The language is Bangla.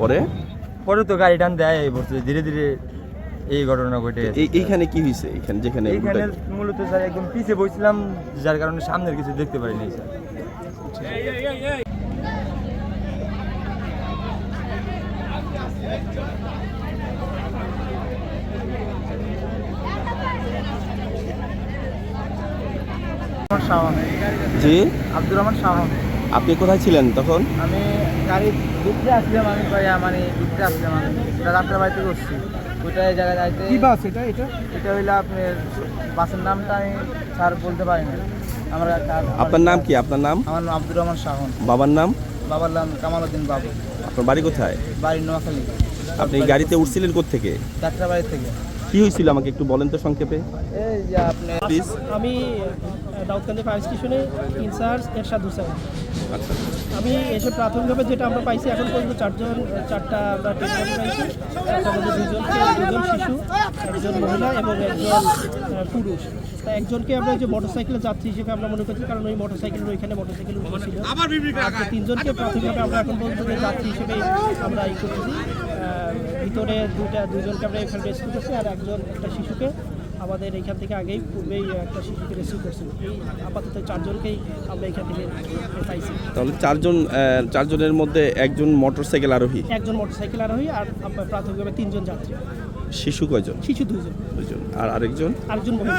পরে পরে তো গাড়ি টান দেয় ধীরে ধীরে এই ঘটনা ঘটে। এইখানে কি হয়েছে? এখানে যেখানে এইখানে মূলত স্যার একদম পিছিয়ে বসছিলাম, যার কারণে সামনের কিছু দেখতে পারিনি স্যার। জি, আব্দুর রহমান শাহন। আপনি কোথায় ছিলেন তখন? আমি গাড়ি ঘুরতে আসলাম, আমি মানে ঘুরতে আসলাম, আমি রাত্রে বাড়িতে করছি ওইটা এই জায়গায় যাইতে। কি বাস এটা? এটা হইলো আপনার বাসের নামটা আমি স্যার বলতে পারি না। আমার আপনার নাম কি? আপনার নাম? আমার নাম আব্দুর রহমান শাহন। বাবার নাম? বাবার নাম কামাল উদ্দিন বাবু। আপনার বাড়ি কোথায়? বাড়ি নোয়াখালী। আপনি গাড়িতে উঠছিলেন কোত্থেকে? যাত্রা বাড়ি থেকে। কি হয়েছিল আমাকে একটু বলেন তো সংক্ষেপে এই যে আপনি প্লিজ। আমি দাউদকান্দি ফায়ার স্টেশনে ইনচার্জ এরশাদ হোসেন। আচ্ছা, আমি এসে প্রাথমিকভাবে যেটা আমরা পাইছি, এখন পর্যন্ত চারটা আমরা ডেড বডি পাইছি। তার মধ্যে দুজন শিশু, একজন মহিলা এবং একজন পুরুষ। তা একজনকে আমরা যে মোটরসাইকেলের যাত্রী হিসেবে আমরা মনে করছি, কারণ ওই মোটরসাইকেলের ওইখানে মোটরসাইকেল উঠেছিল। আর তিনজনকে প্রাথমিকভাবে আমরা এখন পর্যন্ত যাত্রী হিসেবে আমরা করতেছি। ভিতরে দুজনকে আমরা এখানে রেস্কিউ করছি, আর একটা শিশুকে আমাদের এইখান থেকে আগেই পূর্বেই একটা শিশুকে রেস্কিউ করছি। এই আপাতত চারজনকেই আমরা এখান থেকে পাইছি। তাহলে চারজনের মধ্যে একজন মোটরসাইকেল আরোহী, একজন মোটরসাইকেল আরোহী, আর প্রাথমিকভাবে তিনজন যাত্রী। শিশু কয়জন? শিশু দুজন। আর আরেকজন মহিলা।